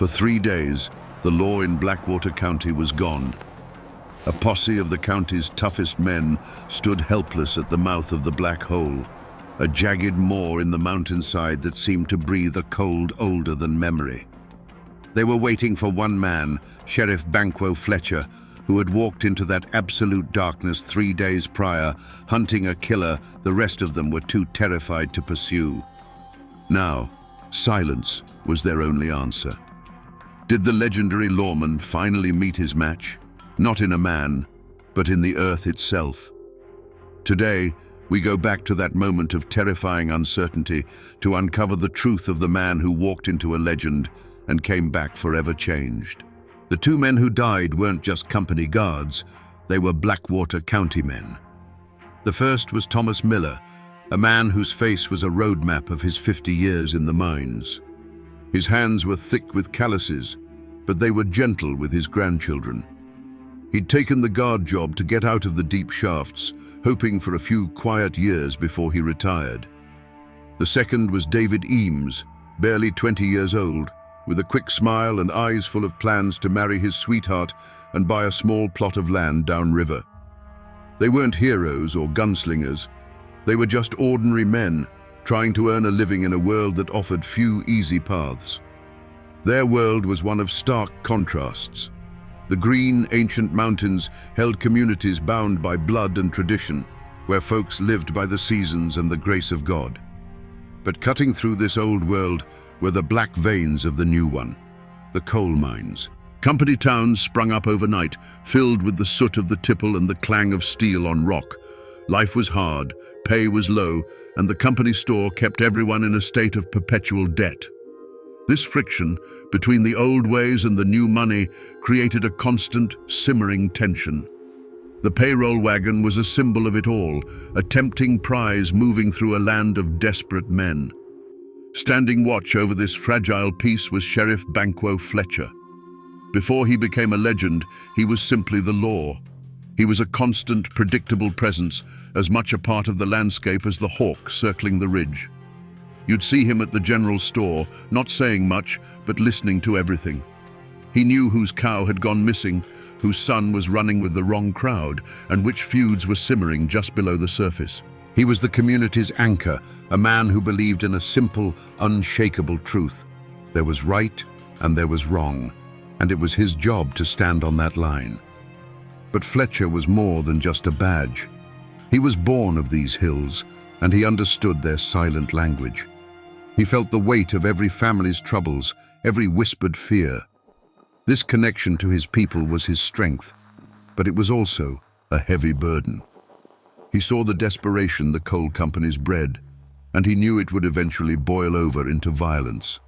For 3 days, the law in Blackwater County was gone. A posse of the county's toughest men stood helpless at the mouth of the black hole, a jagged moor in the mountainside that seemed to breathe a cold older than memory. They were waiting for one man, Sheriff Banquo Fletcher, who had walked into that absolute darkness 3 days prior, hunting a killer the rest of them were too terrified to pursue. Now, silence was their only answer. Did the legendary lawman finally meet his match? Not in a man, but in the earth itself. Today, we go back to that moment of terrifying uncertainty to uncover the truth of the man who walked into a legend and came back forever changed. The 2 men who died weren't just company guards, they were Blackwater County men. The first was Thomas Miller, a man whose face was a roadmap of his 50 years in the mines. His hands were thick with calluses, but they were gentle with his grandchildren. He'd taken the guard job to get out of the deep shafts, hoping for a few quiet years before he retired. The second was David Eames, barely 20 years old, with a quick smile and eyes full of plans to marry his sweetheart and buy a small plot of land downriver. They weren't heroes or gunslingers. They were just ordinary men, trying to earn a living in a world that offered few easy paths. Their world was one of stark contrasts. The green, ancient mountains held communities bound by blood and tradition, where folks lived by the seasons and the grace of God. But cutting through this old world were the black veins of the new one, the coal mines. Company towns sprung up overnight, filled with the soot of the tipple and the clang of steel on rock. Life was hard, pay was low, and the company store kept everyone in a state of perpetual debt. This friction between the old ways and the new money created a constant, simmering tension. The payroll wagon was a symbol of it all, a tempting prize moving through a land of desperate men. Standing watch over this fragile piece was Sheriff Banquo Fletcher. Before he became a legend, he was simply the law. He was a constant, predictable presence, as much a part of the landscape as the hawk circling the ridge. You'd see him at the general store, not saying much, but listening to everything. He knew whose cow had gone missing, whose son was running with the wrong crowd, and which feuds were simmering just below the surface. He was the community's anchor, a man who believed in a simple, unshakable truth. There was right and there was wrong, and it was his job to stand on that line. But Fletcher was more than just a badge. He was born of these hills, and he understood their silent language. He felt the weight of every family's troubles, every whispered fear. This connection to his people was his strength, but it was also a heavy burden. He saw the desperation the coal companies bred, and he knew it would eventually boil over into violence.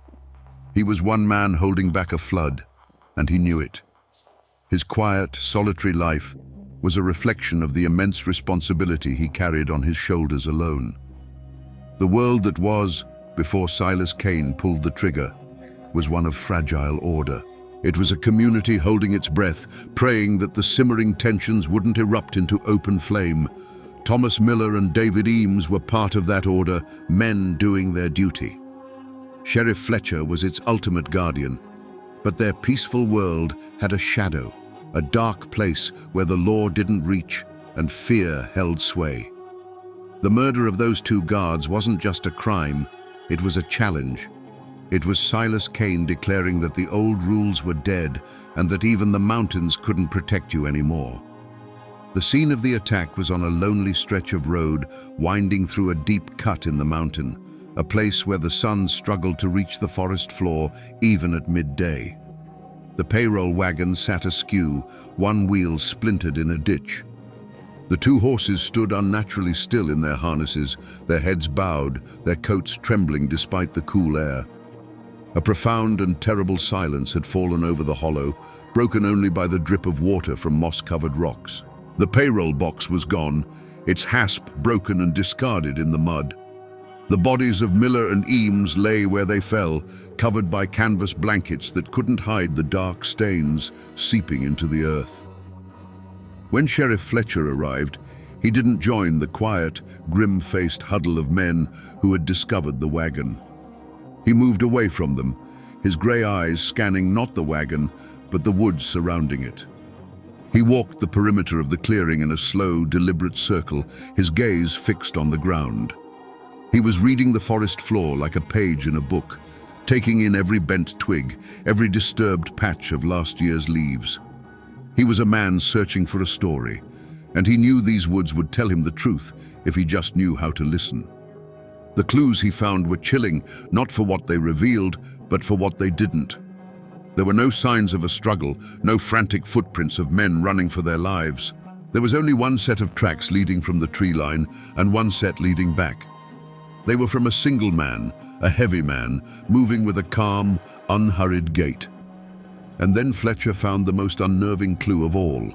He was one man holding back a flood, and he knew it. His quiet, solitary life was a reflection of the immense responsibility he carried on his shoulders alone. The world that was, before Silas Kane pulled the trigger, was one of fragile order. It was a community holding its breath, praying that the simmering tensions wouldn't erupt into open flame. Thomas Miller and David Eames were part of that order, men doing their duty. Sheriff Fletcher was its ultimate guardian, but their peaceful world had a shadow, a dark place where the law didn't reach and fear held sway. The murder of those 2 guards wasn't just a crime, it was a challenge. It was Silas Kane declaring that the old rules were dead and that even the mountains couldn't protect you anymore. The scene of the attack was on a lonely stretch of road winding through a deep cut in the mountain, a place where the sun struggled to reach the forest floor even at midday. The payroll wagon sat askew, one wheel splintered in a ditch. The 2 horses stood unnaturally still in their harnesses, their heads bowed, their coats trembling despite the cool air. A profound and terrible silence had fallen over the hollow, broken only by the drip of water from moss-covered rocks. The payroll box was gone, its hasp broken and discarded in the mud. The bodies of Miller and Eames lay where they fell, covered by canvas blankets that couldn't hide the dark stains seeping into the earth. When Sheriff Fletcher arrived, he didn't join the quiet, grim-faced huddle of men who had discovered the wagon. He moved away from them, his grey eyes scanning not the wagon, but the woods surrounding it. He walked the perimeter of the clearing in a slow, deliberate circle, his gaze fixed on the ground. He was reading the forest floor like a page in a book, taking in every bent twig, every disturbed patch of last year's leaves. He was a man searching for a story, and he knew these woods would tell him the truth if he just knew how to listen. The clues he found were chilling, not for what they revealed, but for what they didn't. There were no signs of a struggle, no frantic footprints of men running for their lives. There was only one set of tracks leading from the tree line and one set leading back. They were from a single man, a heavy man, moving with a calm, unhurried gait. And then Fletcher found the most unnerving clue of all.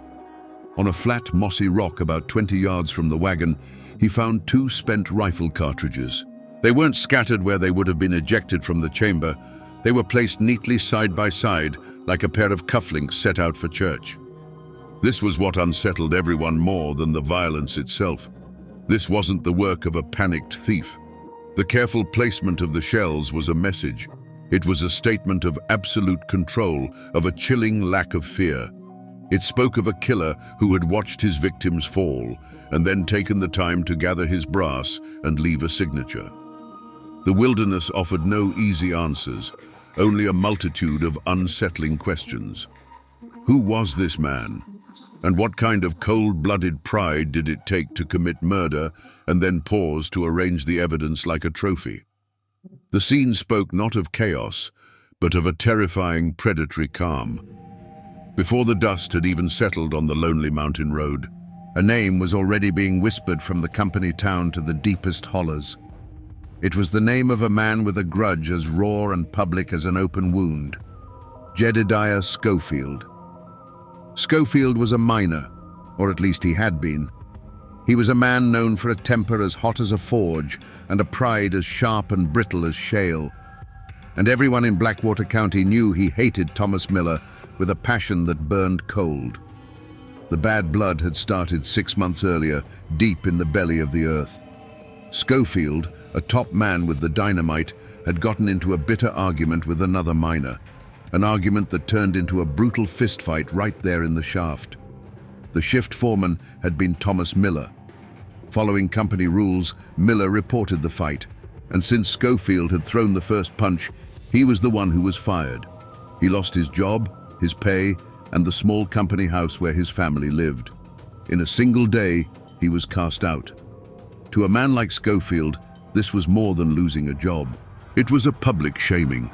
On a flat, mossy rock about 20 yards from the wagon, he found 2 spent rifle cartridges. They weren't scattered where they would have been ejected from the chamber. They were placed neatly side by side, like a pair of cufflinks set out for church. This was what unsettled everyone more than the violence itself. This wasn't the work of a panicked thief. The careful placement of the shells was a message. It was a statement of absolute control, of a chilling lack of fear. It spoke of a killer who had watched his victims fall and then taken the time to gather his brass and leave a signature. The wilderness offered no easy answers, only a multitude of unsettling questions. Who was this man? And what kind of cold-blooded pride did it take to commit murder and then pause to arrange the evidence like a trophy? The scene spoke not of chaos, but of a terrifying predatory calm. Before the dust had even settled on the lonely mountain road, a name was already being whispered from the company town to the deepest hollers. It was the name of a man with a grudge as raw and public as an open wound. Jedediah Schofield. Schofield was a miner, or at least he had been. He was a man known for a temper as hot as a forge and a pride as sharp and brittle as shale. And everyone in Blackwater County knew he hated Thomas Miller with a passion that burned cold. The bad blood had started 6 months earlier, deep in the belly of the earth. Schofield, a top man with the dynamite, had gotten into a bitter argument with another miner, an argument that turned into a brutal fistfight right there in the shaft. The shift foreman had been Thomas Miller. Following company rules, Miller reported the fight, and since Schofield had thrown the first punch, he was the one who was fired. He lost his job, his pay, and the small company house where his family lived. In a single day, he was cast out. To a man like Schofield, this was more than losing a job. It was a public shaming.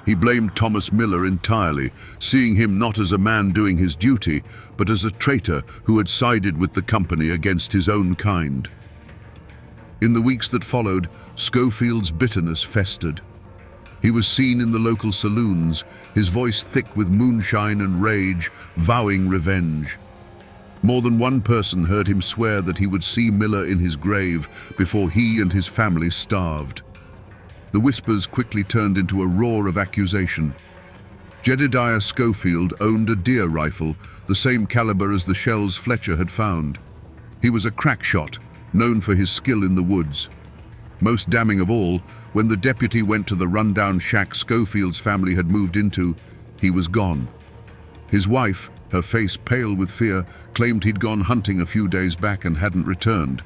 He blamed Thomas Miller entirely, seeing him not as a man doing his duty, but as a traitor who had sided with the company against his own kind. In the weeks that followed, Schofield's bitterness festered. He was seen in the local saloons, his voice thick with moonshine and rage, vowing revenge. More than one person heard him swear that he would see Miller in his grave before he and his family starved. The whispers quickly turned into a roar of accusation. Jedediah Schofield owned a deer rifle, the same caliber as the shells Fletcher had found. He was a crack shot, known for his skill in the woods. Most damning of all, when the deputy went to the rundown shack Schofield's family had moved into, he was gone. His wife, her face pale with fear, claimed he'd gone hunting a few days back and hadn't returned,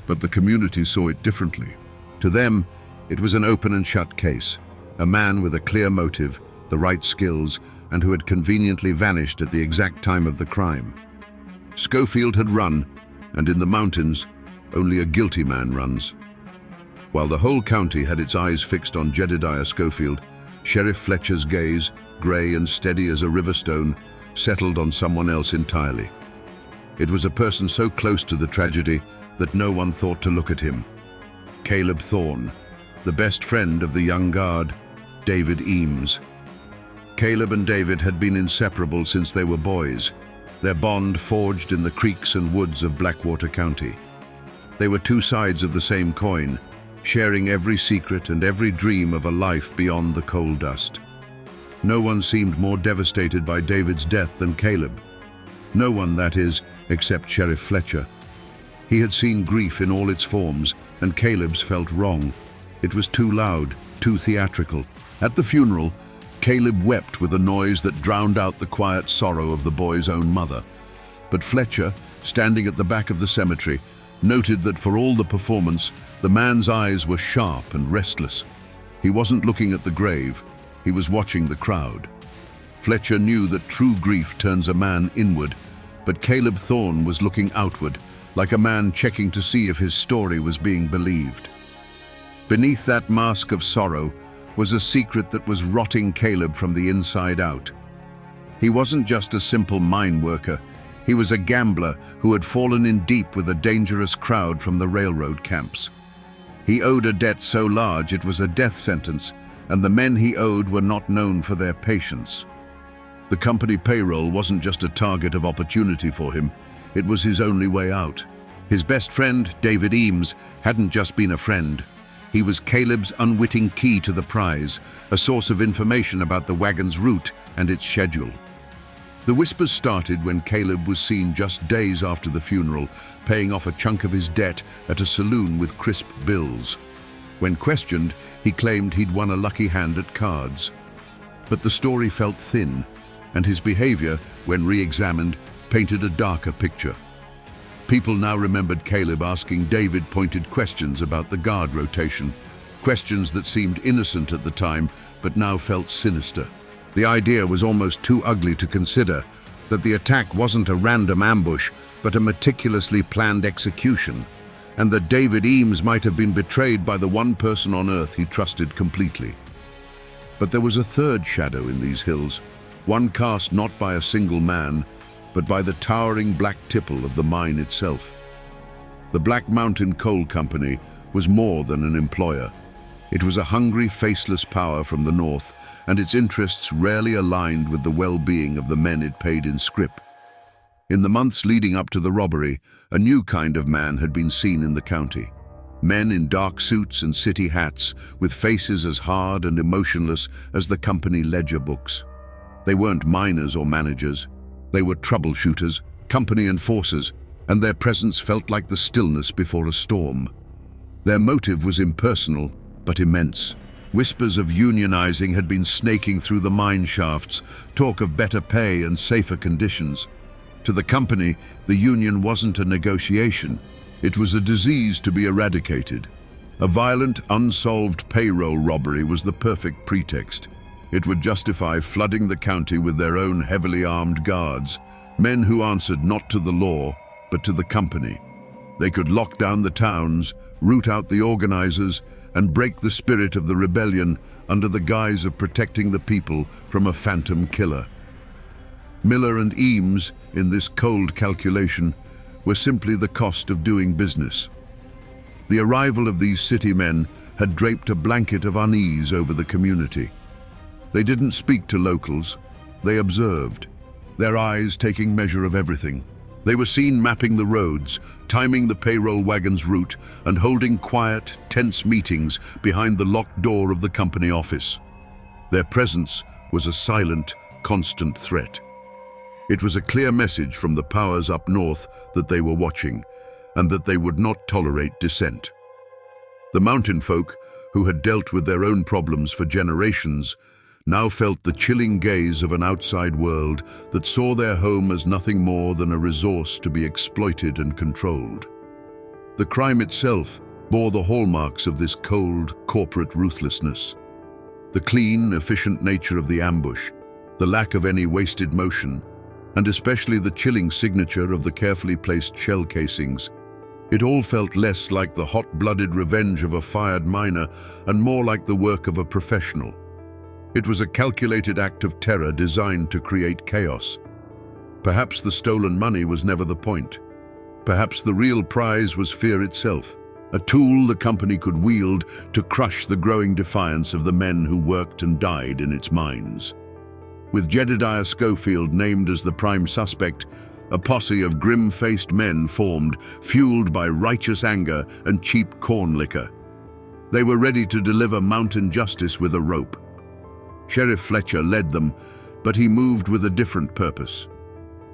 but the community saw it differently. To them, it was an open and shut case. A man with a clear motive, the right skills, and who had conveniently vanished at the exact time of the crime. Schofield had run, and in the mountains, only a guilty man runs. While the whole county had its eyes fixed on Jedediah Schofield, Sheriff Fletcher's gaze, grey and steady as a river stone, settled on someone else entirely. It was a person so close to the tragedy that no one thought to look at him. Caleb Thorne, the best friend of the young guard, David Eames. Caleb and David had been inseparable since they were boys, their bond forged in the creeks and woods of Blackwater County. They were 2 sides of the same coin, sharing every secret and every dream of a life beyond the coal dust. No one seemed more devastated by David's death than Caleb. No one, that is, except Sheriff Fletcher. He had seen grief in all its forms, and Caleb's felt wrong. It was too loud, too theatrical. At the funeral, Caleb wept with a noise that drowned out the quiet sorrow of the boy's own mother. But Fletcher, standing at the back of the cemetery, noted that for all the performance, the man's eyes were sharp and restless. He wasn't looking at the grave, he was watching the crowd. Fletcher knew that true grief turns a man inward, but Caleb Thorne was looking outward, like a man checking to see if his story was being believed. Beneath that mask of sorrow was a secret that was rotting Caleb from the inside out. He wasn't just a simple mine worker, he was a gambler who had fallen in deep with a dangerous crowd from the railroad camps. He owed a debt so large it was a death sentence, and the men he owed were not known for their patience. The company payroll wasn't just a target of opportunity for him, it was his only way out. His best friend, David Eames, hadn't just been a friend. He was Caleb's unwitting key to the prize, a source of information about the wagon's route and its schedule. The whispers started when Caleb was seen just days after the funeral, paying off a chunk of his debt at a saloon with crisp bills. When questioned, he claimed he'd won a lucky hand at cards. But the story felt thin, and his behavior, when re-examined, painted a darker picture. People now remembered Caleb asking David pointed questions about the guard rotation, questions that seemed innocent at the time, but now felt sinister. The idea was almost too ugly to consider, that the attack wasn't a random ambush, but a meticulously planned execution, and that David Eames might have been betrayed by the one person on earth he trusted completely. But there was a third shadow in these hills, one cast not by a single man, but by the towering black tipple of the mine itself. The Black Mountain Coal Company was more than an employer. It was a hungry, faceless power from the north, and its interests rarely aligned with the well-being of the men it paid in scrip. In the months leading up to the robbery, a new kind of man had been seen in the county. Men in dark suits and city hats, with faces as hard and emotionless as the company ledger books. They weren't miners or managers. They were troubleshooters, company enforcers, and their presence felt like the stillness before a storm. Their motive was impersonal, but immense. Whispers of unionizing had been snaking through the mine shafts, talk of better pay and safer conditions. To the company, the union wasn't a negotiation. It was a disease to be eradicated. A violent, unsolved payroll robbery was the perfect pretext. It would justify flooding the county with their own heavily armed guards, men who answered not to the law, but to the company. They could lock down the towns, root out the organizers, and break the spirit of the rebellion under the guise of protecting the people from a phantom killer. Miller and Eames, in this cold calculation, were simply the cost of doing business. The arrival of these city men had draped a blanket of unease over the community. They didn't speak to locals, they observed, their eyes taking measure of everything. They were seen mapping the roads, timing the payroll wagon's route, and holding quiet, tense meetings behind the locked door of the company office. Their presence was a silent, constant threat. It was a clear message from the powers up north that they were watching, and that they would not tolerate dissent. The mountain folk, who had dealt with their own problems for generations, now felt the chilling gaze of an outside world that saw their home as nothing more than a resource to be exploited and controlled. The crime itself bore the hallmarks of this cold, corporate ruthlessness. The clean, efficient nature of the ambush, the lack of any wasted motion, and especially the chilling signature of the carefully placed shell casings. It all felt less like the hot-blooded revenge of a fired miner and more like the work of a professional. It was a calculated act of terror designed to create chaos. Perhaps the stolen money was never the point. Perhaps the real prize was fear itself, a tool the company could wield to crush the growing defiance of the men who worked and died in its mines. With Jedediah Schofield named as the prime suspect, a posse of grim-faced men formed, fueled by righteous anger and cheap corn liquor. They were ready to deliver mountain justice with a rope. Sheriff Fletcher led them, but he moved with a different purpose.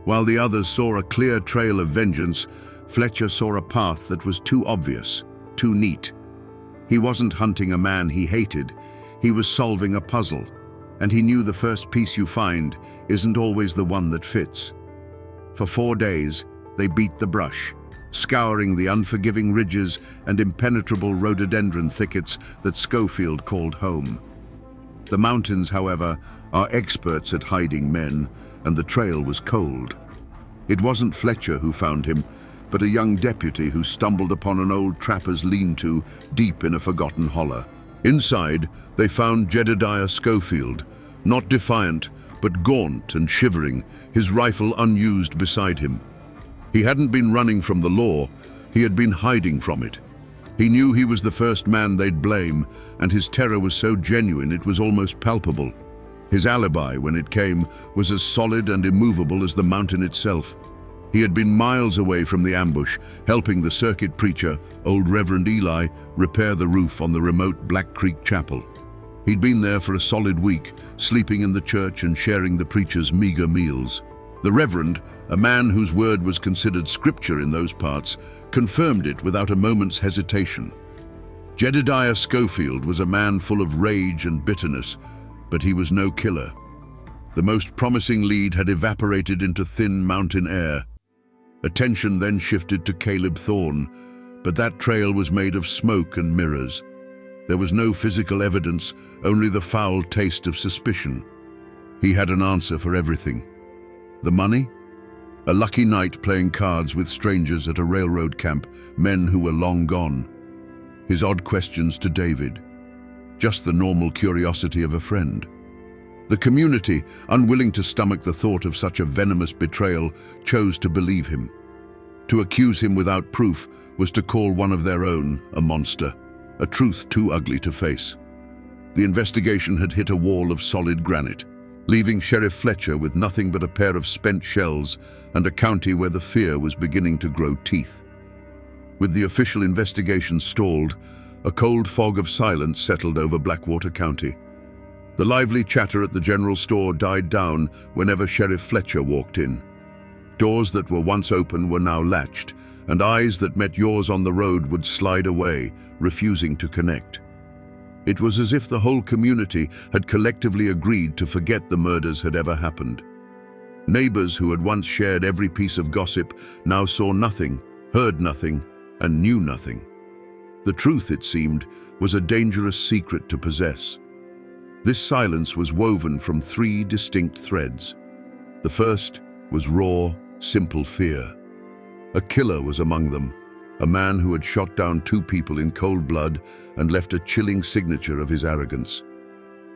While the others saw a clear trail of vengeance, Fletcher saw a path that was too obvious, too neat. He wasn't hunting a man he hated, he was solving a puzzle. and he knew the first piece you find isn't always the one that fits. For 4 days, they beat the brush, scouring the unforgiving ridges and impenetrable rhododendron thickets that Schofield called home. The mountains, however, are experts at hiding men, and the trail was cold. It wasn't Fletcher who found him, but a young deputy who stumbled upon an old trapper's lean-to deep in a forgotten holler. Inside, they found Jedediah Schofield, not defiant, but gaunt and shivering, his rifle unused beside him. He hadn't been running from the law, he had been hiding from it. He knew he was the first man they'd blame, and his terror was so genuine it was almost palpable. His alibi, when it came, was as solid and immovable as the mountain itself. He had been miles away from the ambush, helping the circuit preacher, old Reverend Eli, repair the roof on the remote Black Creek Chapel. He'd been there for a solid week, sleeping in the church and sharing the preacher's meager meals. The Reverend, a man whose word was considered scripture in those parts, confirmed it without a moment's hesitation. Jedediah Schofield was a man full of rage and bitterness, but he was no killer. The most promising lead had evaporated into thin mountain air. Attention then shifted to Caleb Thorne, but that trail was made of smoke and mirrors. There was no physical evidence, only the foul taste of suspicion. He had an answer for everything. The money? A lucky night playing cards with strangers at a railroad camp, men who were long gone. His odd questions to David. Just the normal curiosity of a friend. The community, unwilling to stomach the thought of such a venomous betrayal, chose to believe him. To accuse him without proof was to call one of their own a monster, a truth too ugly to face. The investigation had hit a wall of solid granite, leaving Sheriff Fletcher with nothing but a pair of spent shells and a county where the fear was beginning to grow teeth. With the official investigation stalled, a cold fog of silence settled over Blackwater County. The lively chatter at the general store died down whenever Sheriff Fletcher walked in. Doors that were once open were now latched, and eyes that met yours on the road would slide away, refusing to connect. It was as if the whole community had collectively agreed to forget the murders had ever happened. Neighbors who had once shared every piece of gossip now saw nothing, heard nothing, and knew nothing. The truth, it seemed, was a dangerous secret to possess. This silence was woven from 3 distinct threads. The first was raw, simple fear. A killer was among them, a man who had shot down 2 people in cold blood and left a chilling signature of his arrogance.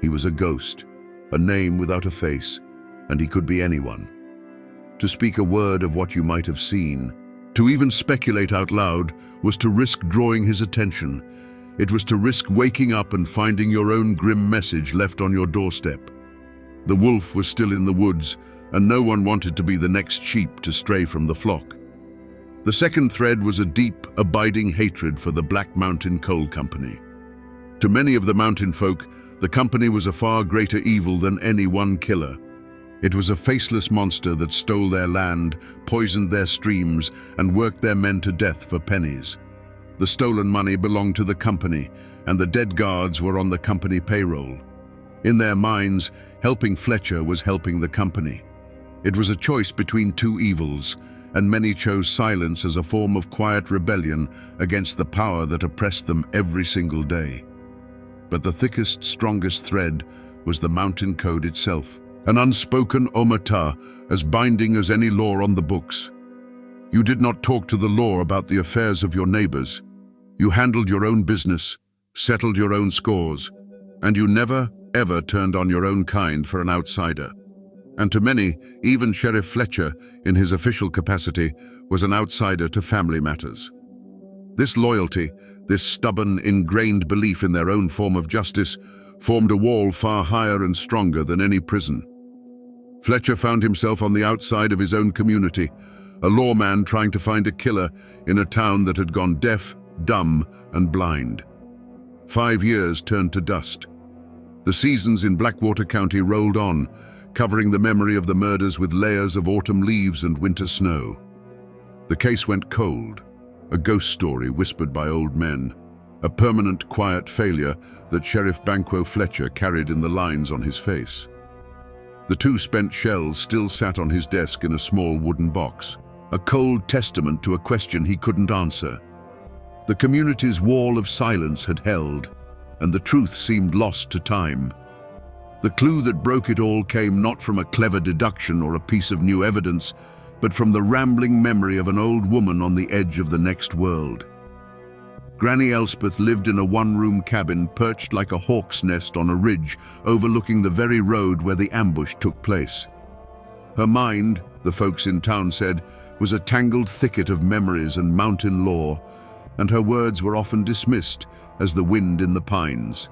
He was a ghost, a name without a face, and he could be anyone. To speak a word of what you might have seen, to even speculate out loud, was to risk drawing his attention. It was to risk waking up and finding your own grim message left on your doorstep. The wolf was still in the woods, and no one wanted to be the next sheep to stray from the flock. The second thread was a deep, abiding hatred for the Black Mountain Coal Company. To many of the mountain folk, the company was a far greater evil than any one killer. It was a faceless monster that stole their land, poisoned their streams, and worked their men to death for pennies. The stolen money belonged to the company, and the dead guards were on the company payroll. In their minds, helping Fletcher was helping the company. It was a choice between 2 evils, and many chose silence as a form of quiet rebellion against the power that oppressed them every single day. But the thickest, strongest thread was the mountain code itself, an unspoken omerta, as binding as any law on the books. You did not talk to the law about the affairs of your neighbors. You handled your own business, settled your own scores, and you never, ever turned on your own kind for an outsider. And to many, even Sheriff Fletcher, in his official capacity, was an outsider to family matters. This loyalty, this stubborn, ingrained belief in their own form of justice, formed a wall far higher and stronger than any prison. Fletcher found himself on the outside of his own community, a lawman trying to find a killer in a town that had gone deaf, dumb, and blind. 5 years turned to dust. The seasons in Blackwater County rolled on, covering the memory of the murders with layers of autumn leaves and winter snow. The case went cold, a ghost story whispered by old men. a permanent quiet failure that Sheriff Banquo Fletcher carried in the lines on his face. The 2 spent shells still sat on his desk in a small wooden box, a cold testament to a question he couldn't answer. The community's wall of silence had held, and the truth seemed lost to time. The clue that broke it all came not from a clever deduction or a piece of new evidence, but from the rambling memory of an old woman on the edge of the next world. Granny Elspeth lived in a one-room cabin perched like a hawk's nest on a ridge overlooking the very road where the ambush took place. Her mind, the folks in town said, was a tangled thicket of memories and mountain lore, and her words were often dismissed as the wind in the pines.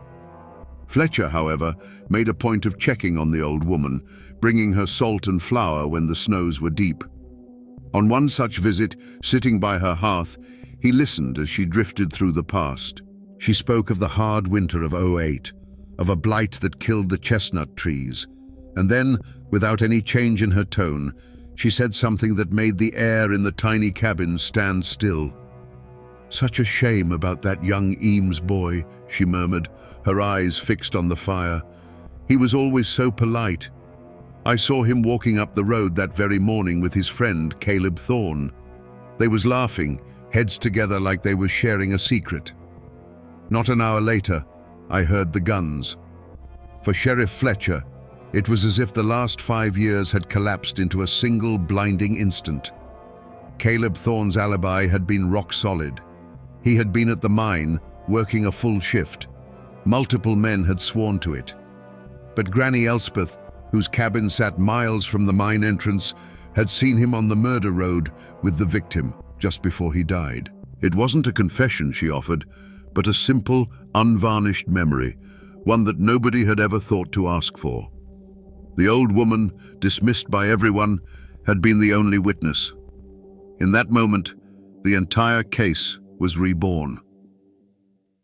Fletcher, however, made a point of checking on the old woman, bringing her salt and flour when the snows were deep. On one such visit, sitting by her hearth, he listened as she drifted through the past. She spoke of the hard winter of '08, of a blight that killed the chestnut trees, and then, without any change in her tone, she said something that made the air in the tiny cabin stand still. "Such a shame about that young Eames boy," she murmured, her eyes fixed on the fire. "He was always so polite. I saw him walking up the road that very morning with his friend Caleb Thorne. They was laughing, heads together like they was sharing a secret. Not an hour later, I heard the guns. For Sheriff Fletcher, it was as if the last 5 years had collapsed into a single blinding instant. Caleb Thorne's alibi had been rock solid. He had been at the mine, working a full shift. Multiple men had sworn to it. But Granny Elspeth, whose cabin sat miles from the mine entrance, had seen him on the murder road with the victim just before he died. It wasn't a confession she offered, but a simple, unvarnished memory, one that nobody had ever thought to ask for. The old woman, dismissed by everyone, had been the only witness. In that moment, the entire case was reborn.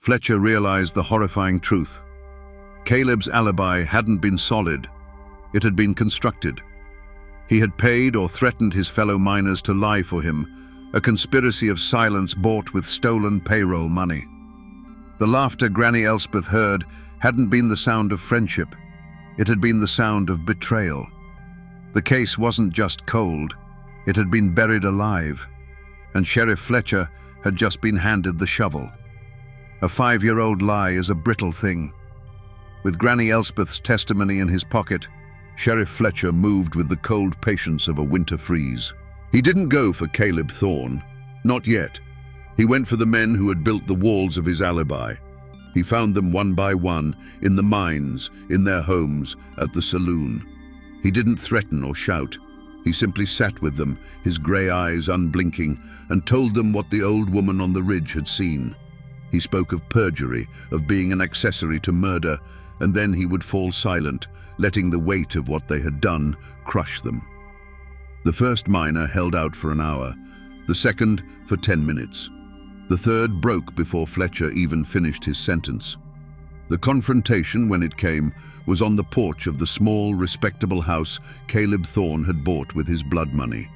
Fletcher realized the horrifying truth. Caleb's alibi hadn't been solid. It had been constructed. He had paid or threatened his fellow miners to lie for him, a conspiracy of silence bought with stolen payroll money. The laughter Granny Elspeth heard hadn't been the sound of friendship. It had been the sound of betrayal. The case wasn't just cold. It had been buried alive. And Sheriff Fletcher had just been handed the shovel. A 5-year-old lie is a brittle thing. With Granny Elspeth's testimony in his pocket, Sheriff Fletcher moved with the cold patience of a winter freeze. He didn't go for Caleb Thorne. Not yet. He went for the men who had built the walls of his alibi. He found them one by one, in the mines, in their homes, at the saloon. He didn't threaten or shout. He simply sat with them, his grey eyes unblinking, and told them what the old woman on the ridge had seen. He spoke of perjury, of being an accessory to murder, and then he would fall silent, letting the weight of what they had done crush them. The first miner held out for an hour, the second for 10 minutes. The third broke before Fletcher even finished his sentence. The confrontation, when it came, was on the porch of the small, respectable house Caleb Thorne had bought with his blood money.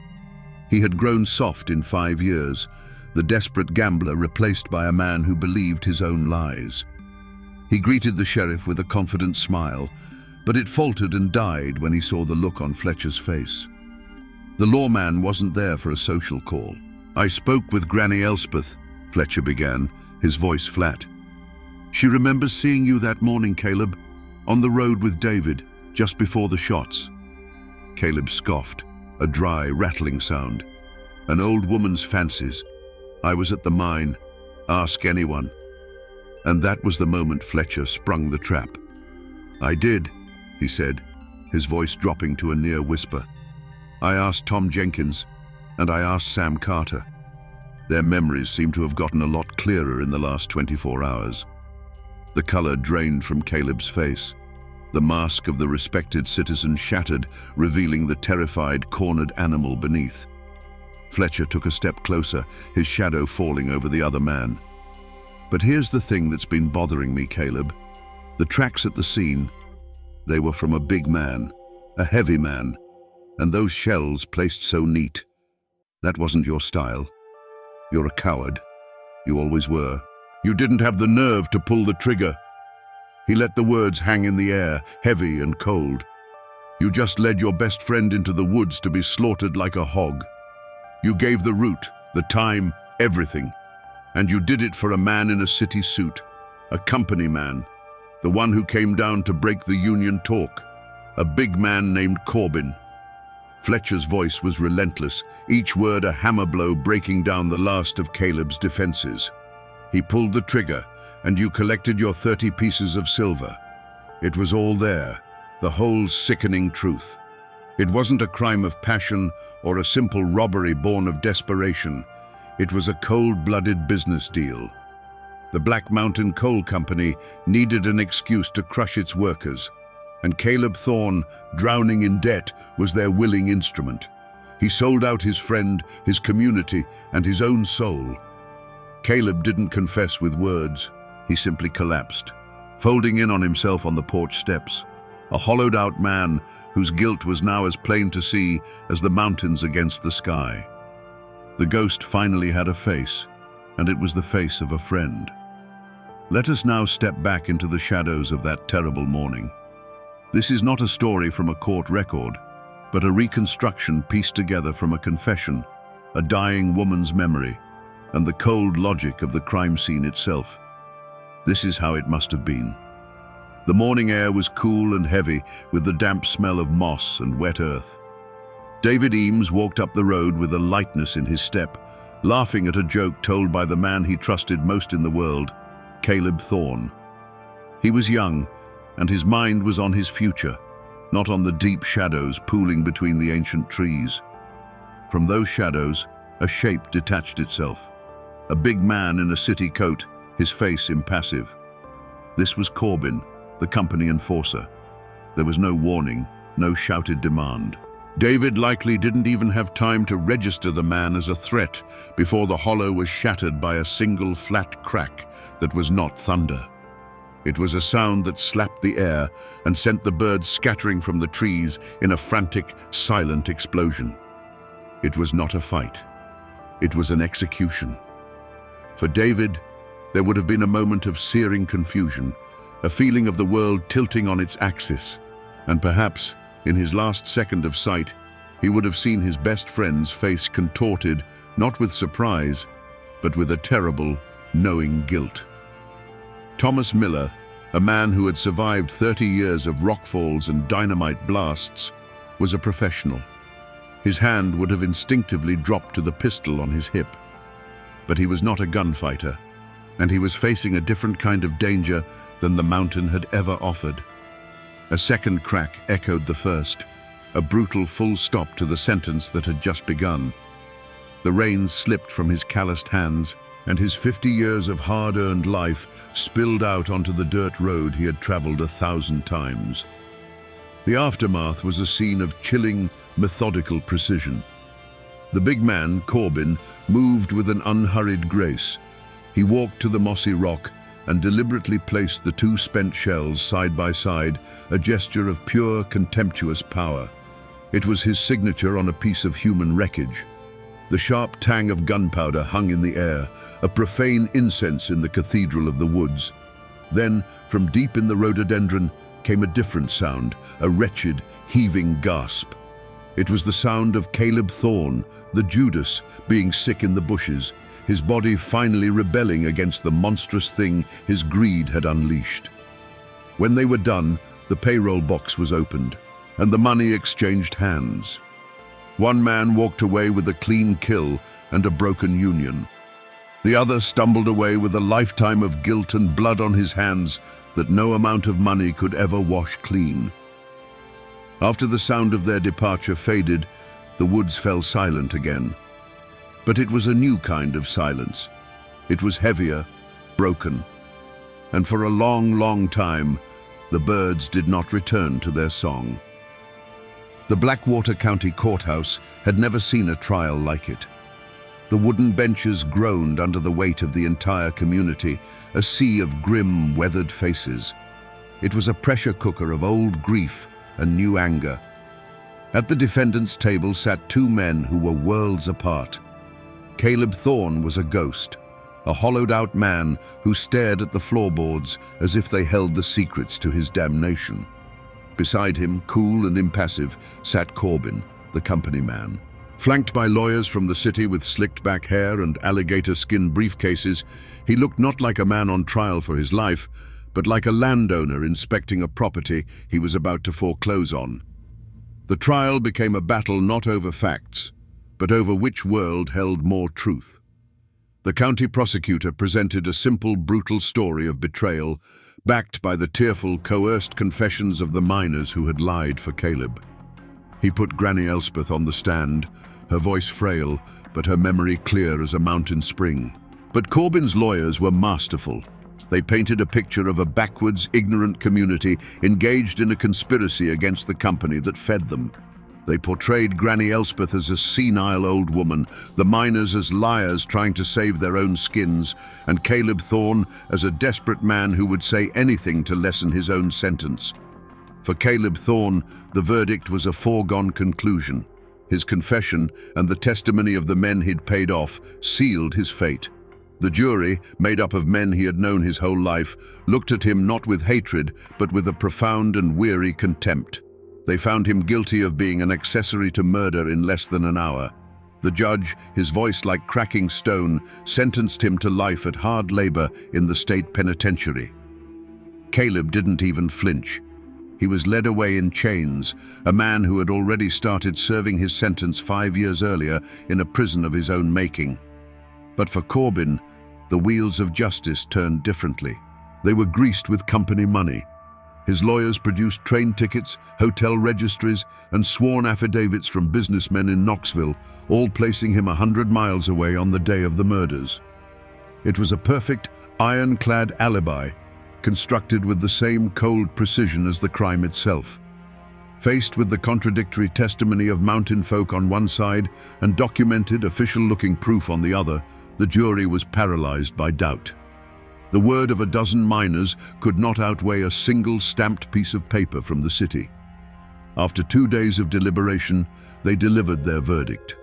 He had grown soft in 5 years, the desperate gambler replaced by a man who believed his own lies. He greeted the sheriff with a confident smile, but it faltered and died when he saw the look on Fletcher's face. The lawman wasn't there for a social call. "I spoke with Granny Elspeth," Fletcher began, his voice flat. "She remembers seeing you that morning, Caleb, on the road with David, just before the shots." Caleb scoffed, a dry, rattling sound. "An old woman's fancies. I was at the mine. Ask anyone." And that was the moment Fletcher sprung the trap. "I did," he said, his voice dropping to a near whisper. "I asked Tom Jenkins, and I asked Sam Carter." Their memories seemed to have gotten a lot clearer in the last 24 hours. The color drained from Caleb's face. The mask of the respected citizen shattered, revealing the terrified, cornered animal beneath. Fletcher took a step closer, his shadow falling over the other man. "But here's the thing that's been bothering me, Caleb. The tracks at the scene, they were from a big man, a heavy man, and those shells placed so neat. That wasn't your style. You're a coward. You always were. You didn't have the nerve to pull the trigger." He let the words hang in the air, heavy and cold. "You just led your best friend into the woods to be slaughtered like a hog. You gave the route, the time, everything. And you did it for a man in a city suit, a company man, the one who came down to break the union talk, a big man named Corbin." Fletcher's voice was relentless, each word a hammer blow breaking down the last of Caleb's defenses. "He pulled the trigger, and you collected your 30 pieces of silver. It was all there, the whole sickening truth. It wasn't a crime of passion or a simple robbery born of desperation. It was a cold-blooded business deal. The Black Mountain Coal Company needed an excuse to crush its workers, and Caleb Thorne, drowning in debt, was their willing instrument. He sold out his friend, his community, and his own soul. Caleb didn't confess with words. He simply collapsed, folding in on himself on the porch steps, a hollowed-out man whose guilt was now as plain to see as the mountains against the sky. The ghost finally had a face, and it was the face of a friend. Let us now step back into the shadows of that terrible morning. This is not a story from a court record, but a reconstruction pieced together from a confession, a dying woman's memory, and the cold logic of the crime scene itself. This is how it must have been. The morning air was cool and heavy, with the damp smell of moss and wet earth. David Eames walked up the road with a lightness in his step, laughing at a joke told by the man he trusted most in the world, Caleb Thorne. He was young, and his mind was on his future, not on the deep shadows pooling between the ancient trees. From those shadows, a shape detached itself. A big man in a city coat, his face impassive. This was Corbin, the company enforcer. There was no warning, no shouted demand. David likely didn't even have time to register the man as a threat before the hollow was shattered by a single flat crack that was not thunder. It was a sound that slapped the air and sent the birds scattering from the trees in a frantic, silent explosion. It was not a fight. It was an execution. For David, there would have been a moment of searing confusion, a feeling of the world tilting on its axis, and perhaps, in his last second of sight, he would have seen his best friend's face contorted, not with surprise, but with a terrible, knowing guilt. Thomas Miller, a man who had survived 30 years of rockfalls and dynamite blasts, was a professional. His hand would have instinctively dropped to the pistol on his hip. But he was not a gunfighter, and he was facing a different kind of danger than the mountain had ever offered. A second crack echoed the first, a brutal full stop to the sentence that had just begun. The reins slipped from his calloused hands, and his 50 years of hard-earned life spilled out onto the dirt road he had traveled 1,000 times. The aftermath was a scene of chilling, methodical precision. The big man, Corbin, moved with an unhurried grace. He walked to the mossy rock and deliberately placed the two spent shells side by side, a gesture of pure, contemptuous power. It was his signature on a piece of human wreckage. The sharp tang of gunpowder hung in the air, a profane incense in the cathedral of the woods. Then, from deep in the rhododendron, came a different sound, a wretched, heaving gasp. It was the sound of Caleb Thorne, the Judas, being sick in the bushes, his body finally rebelling against the monstrous thing his greed had unleashed. When they were done, the payroll box was opened, and the money exchanged hands. One man walked away with a clean kill and a broken union. The other stumbled away with a lifetime of guilt and blood on his hands that no amount of money could ever wash clean. After the sound of their departure faded, the woods fell silent again. But it was a new kind of silence. It was heavier, broken, and for a long, long time, the birds did not return to their song. The Blackwater County Courthouse had never seen a trial like it. The wooden benches groaned under the weight of the entire community, a sea of grim, weathered faces. It was a pressure cooker of old grief and new anger. At the defendant's table sat two men who were worlds apart. Caleb Thorne was a ghost, a hollowed-out man who stared at the floorboards as if they held the secrets to his damnation. Beside him, cool and impassive, sat Corbin, the company man. Flanked by lawyers from the city with slicked-back hair and alligator-skin briefcases, he looked not like a man on trial for his life, but like a landowner inspecting a property he was about to foreclose on. The trial became a battle not over facts, but over which world held more truth. The county prosecutor presented a simple, brutal story of betrayal, backed by the tearful, coerced confessions of the miners who had lied for Caleb. He put Granny Elspeth on the stand, her voice frail, but her memory clear as a mountain spring. But Corbin's lawyers were masterful. They painted a picture of a backwards, ignorant community engaged in a conspiracy against the company that fed them. They portrayed Granny Elspeth as a senile old woman, the miners as liars trying to save their own skins, and Caleb Thorne as a desperate man who would say anything to lessen his own sentence. For Caleb Thorne, the verdict was a foregone conclusion. His confession and the testimony of the men he'd paid off sealed his fate. The jury, made up of men he had known his whole life, looked at him not with hatred, but with a profound and weary contempt. They found him guilty of being an accessory to murder in less than an hour. The judge, his voice like cracking stone, sentenced him to life at hard labor in the state penitentiary. Caleb didn't even flinch. He was led away in chains, a man who had already started serving his sentence 5 years earlier in a prison of his own making. But for Corbin, the wheels of justice turned differently. They were greased with company money. His lawyers produced train tickets, hotel registries, and sworn affidavits from businessmen in Knoxville, all placing him 100 miles away on the day of the murders. It was a perfect, ironclad alibi, constructed with the same cold precision as the crime itself. Faced with the contradictory testimony of mountain folk on one side and documented, official-looking proof on the other, the jury was paralyzed by doubt. The word of a dozen miners could not outweigh a single stamped piece of paper from the city. After 2 days of deliberation, they delivered their verdict.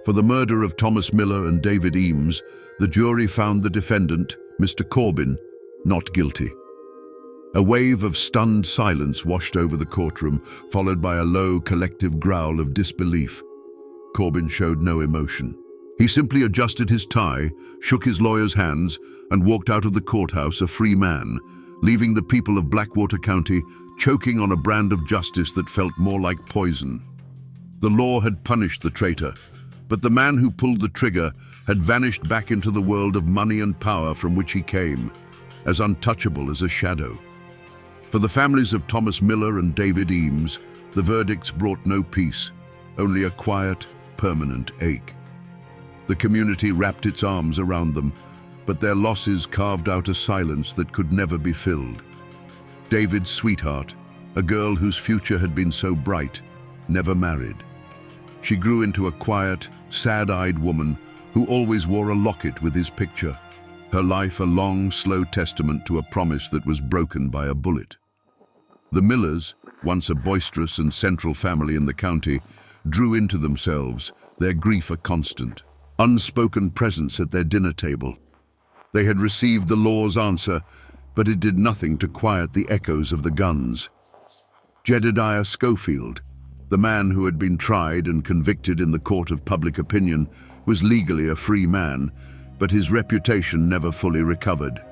For the murder of Thomas Miller and David Eames, the jury found the defendant, Mr. Corbin, not guilty. A wave of stunned silence washed over the courtroom, followed by a low, collective growl of disbelief. Corbin showed no emotion. He simply adjusted his tie, shook his lawyer's hands, and walked out of the courthouse a free man, leaving the people of Blackwater County choking on a brand of justice that felt more like poison. The law had punished the traitor, but the man who pulled the trigger had vanished back into the world of money and power from which he came, as untouchable as a shadow. For the families of Thomas Miller and David Eames, the verdicts brought no peace, only a quiet, permanent ache. The community wrapped its arms around them, but their losses carved out a silence that could never be filled. David's sweetheart, a girl whose future had been so bright, never married. She grew into a quiet, sad-eyed woman who always wore a locket with his picture, her life a long, slow testament to a promise that was broken by a bullet. The Millers, once a boisterous and central family in the county, drew into themselves, their grief a constant, unspoken presence at their dinner table. They had received the law's answer, but it did nothing to quiet the echoes of the guns. Jedediah Schofield, the man who had been tried and convicted in the court of public opinion, was legally a free man, but his reputation never fully recovered.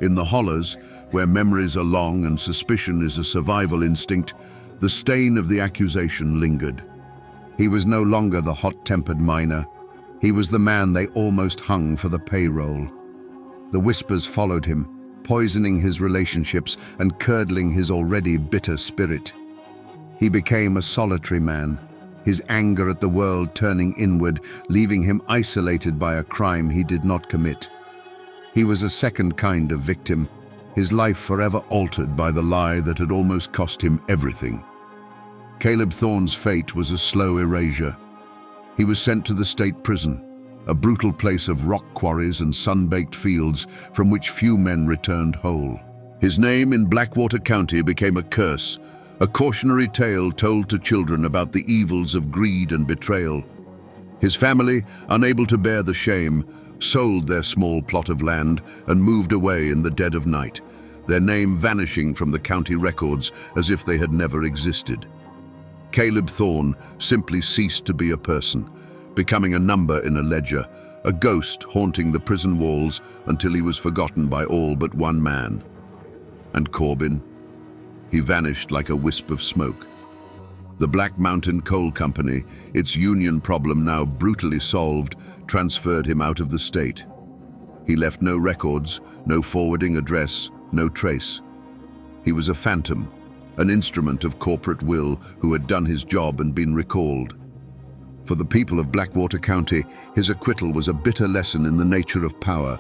In the hollers, where memories are long and suspicion is a survival instinct, the stain of the accusation lingered. He was no longer the hot-tempered miner. He was the man they almost hung for the payroll. The whispers followed him, poisoning his relationships and curdling his already bitter spirit. He became a solitary man, his anger at the world turning inward, leaving him isolated by a crime he did not commit. He was a second kind of victim, his life forever altered by the lie that had almost cost him everything. Caleb Thorne's fate was a slow erasure. He was sent to the state prison, a brutal place of rock quarries and sun-baked fields from which few men returned whole. His name in Blackwater County became a curse, a cautionary tale told to children about the evils of greed and betrayal. His family, unable to bear the shame, sold their small plot of land and moved away in the dead of night, their name vanishing from the county records as if they had never existed. Caleb Thorne simply ceased to be a person, becoming a number in a ledger, a ghost haunting the prison walls until he was forgotten by all but one man. And Corbin? He vanished like a wisp of smoke. The Black Mountain Coal Company, its union problem now brutally solved, transferred him out of the state. He left no records, no forwarding address, no trace. He was a phantom, an instrument of corporate will who had done his job and been recalled. For the people of Blackwater County, his acquittal was a bitter lesson in the nature of power.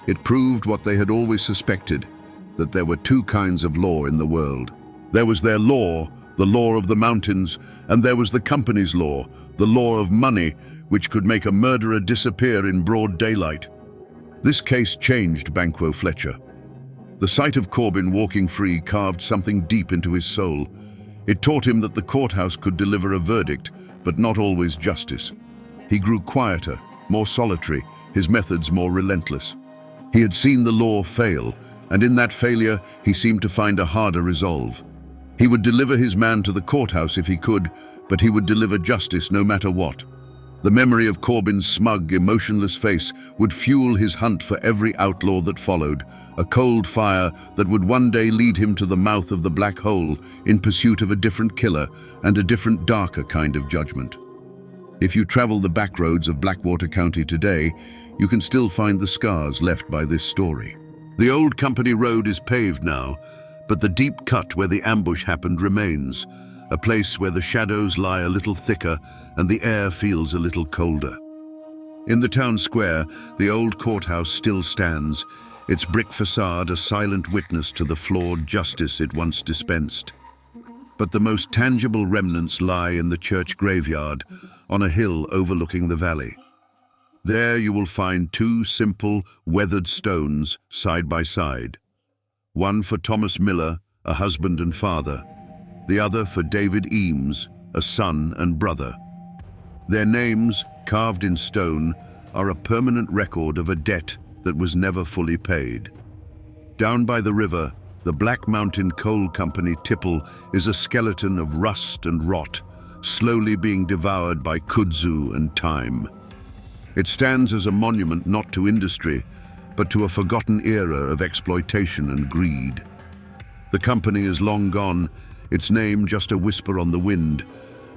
It proved what they had always suspected, that there were two kinds of law in the world. There was their law, the law of the mountains, and there was the company's law, the law of money, which could make a murderer disappear in broad daylight. This case changed Banquo Fletcher. The sight of Corbin walking free carved something deep into his soul. It taught him that the courthouse could deliver a verdict, but not always justice. He grew quieter, more solitary, his methods more relentless. He had seen the law fail, and in that failure he seemed to find a harder resolve. He would deliver his man to the courthouse if he could, but he would deliver justice no matter what. The memory of Corbin's smug, emotionless face would fuel his hunt for every outlaw that followed, a cold fire that would one day lead him to the mouth of the black hole in pursuit of a different killer and a different, darker kind of judgment. If you travel the back roads of Blackwater County today, you can still find the scars left by this story. The old company road is paved now, but the deep cut where the ambush happened remains, a place where the shadows lie a little thicker and the air feels a little colder. In the town square, the old courthouse still stands, its brick facade a silent witness to the flawed justice it once dispensed. But the most tangible remnants lie in the church graveyard, on a hill overlooking the valley. There you will find two simple, weathered stones side by side. One for Thomas Miller, a husband and father, the other for David Eames, a son and brother. Their names, carved in stone, are a permanent record of a debt that was never fully paid. Down by the river, the Black Mountain Coal Company tipple is a skeleton of rust and rot, slowly being devoured by kudzu and time. It stands as a monument not to industry, but to a forgotten era of exploitation and greed. The company is long gone, its name just a whisper on the wind,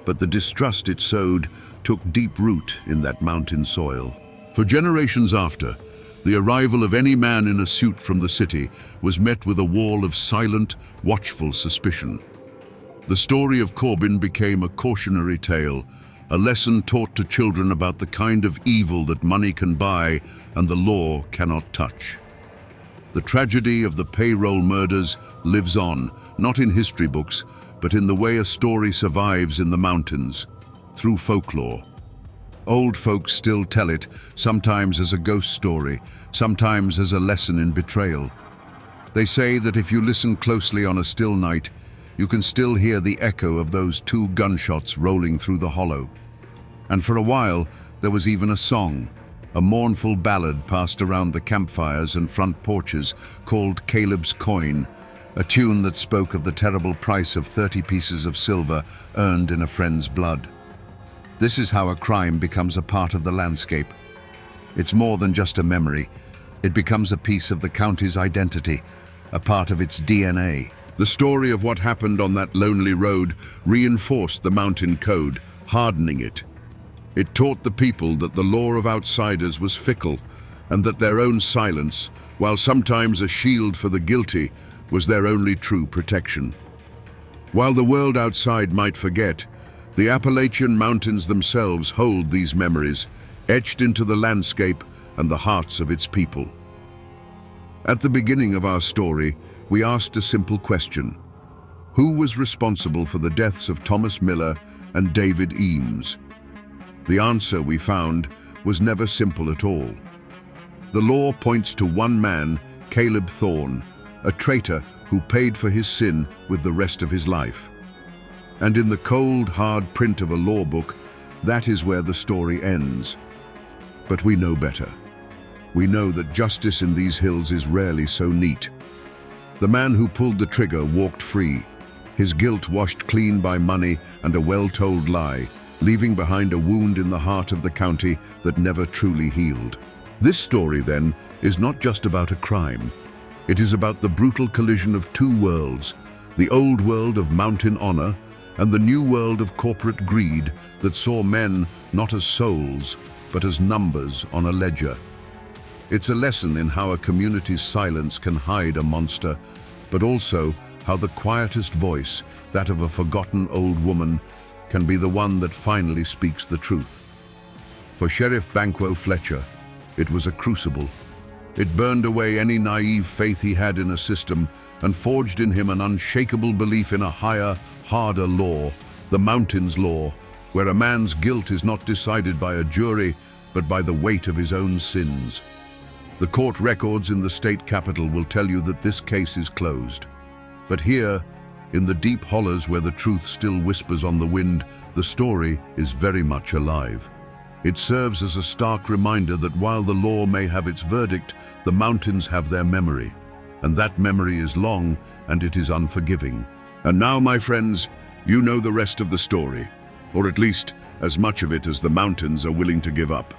but the distrust it sowed took deep root in that mountain soil. For generations after, the arrival of any man in a suit from the city was met with a wall of silent, watchful suspicion. The story of Corbin became a cautionary tale, a lesson taught to children about the kind of evil that money can buy and the law cannot touch. The tragedy of the payroll murders lives on, not in history books, but in the way a story survives in the mountains, through folklore. Old folks still tell it, sometimes as a ghost story, sometimes as a lesson in betrayal. They say that if you listen closely on a still night, you can still hear the echo of those two gunshots rolling through the hollow. And for a while, there was even a song, a mournful ballad passed around the campfires and front porches called Caleb's Coin, a tune that spoke of the terrible price of 30 pieces of silver earned in a friend's blood. This is how a crime becomes a part of the landscape. It's more than just a memory. It becomes a piece of the county's identity, a part of its DNA. The story of what happened on that lonely road reinforced the mountain code, hardening it. It taught the people that the law of outsiders was fickle, and that their own silence, while sometimes a shield for the guilty, was their only true protection. While the world outside might forget, the Appalachian mountains themselves hold these memories, etched into the landscape and the hearts of its people. At the beginning of our story, we asked a simple question. Who was responsible for the deaths of Thomas Miller and David Eames? The answer, we found, was never simple at all. The law points to one man, Caleb Thorne, a traitor who paid for his sin with the rest of his life. And in the cold, hard print of a law book, that is where the story ends. But we know better. we know that justice in these hills is rarely so neat. The man who pulled the trigger walked free, his guilt washed clean by money and a well-told lie, leaving behind a wound in the heart of the county that never truly healed. This story, then, is not just about a crime. It is about the brutal collision of two worlds, the old world of mountain honor and the new world of corporate greed that saw men not as souls, but as numbers on a ledger. It's a lesson in how a community's silence can hide a monster, but also how the quietest voice, that of a forgotten old woman, can be the one that finally speaks the truth. For Sheriff Banquo Fletcher, it was a crucible. It burned away any naive faith he had in a system and forged in him an unshakable belief in a higher, harder law, the mountain's law, where a man's guilt is not decided by a jury, but by the weight of his own sins. The court records in the state capital will tell you that this case is closed. But here, in the deep hollows where the truth still whispers on the wind, the story is very much alive. It serves as a stark reminder that while the law may have its verdict, the mountains have their memory. And that memory is long, and it is unforgiving. And now, my friends, you know the rest of the story, or at least as much of it as the mountains are willing to give up.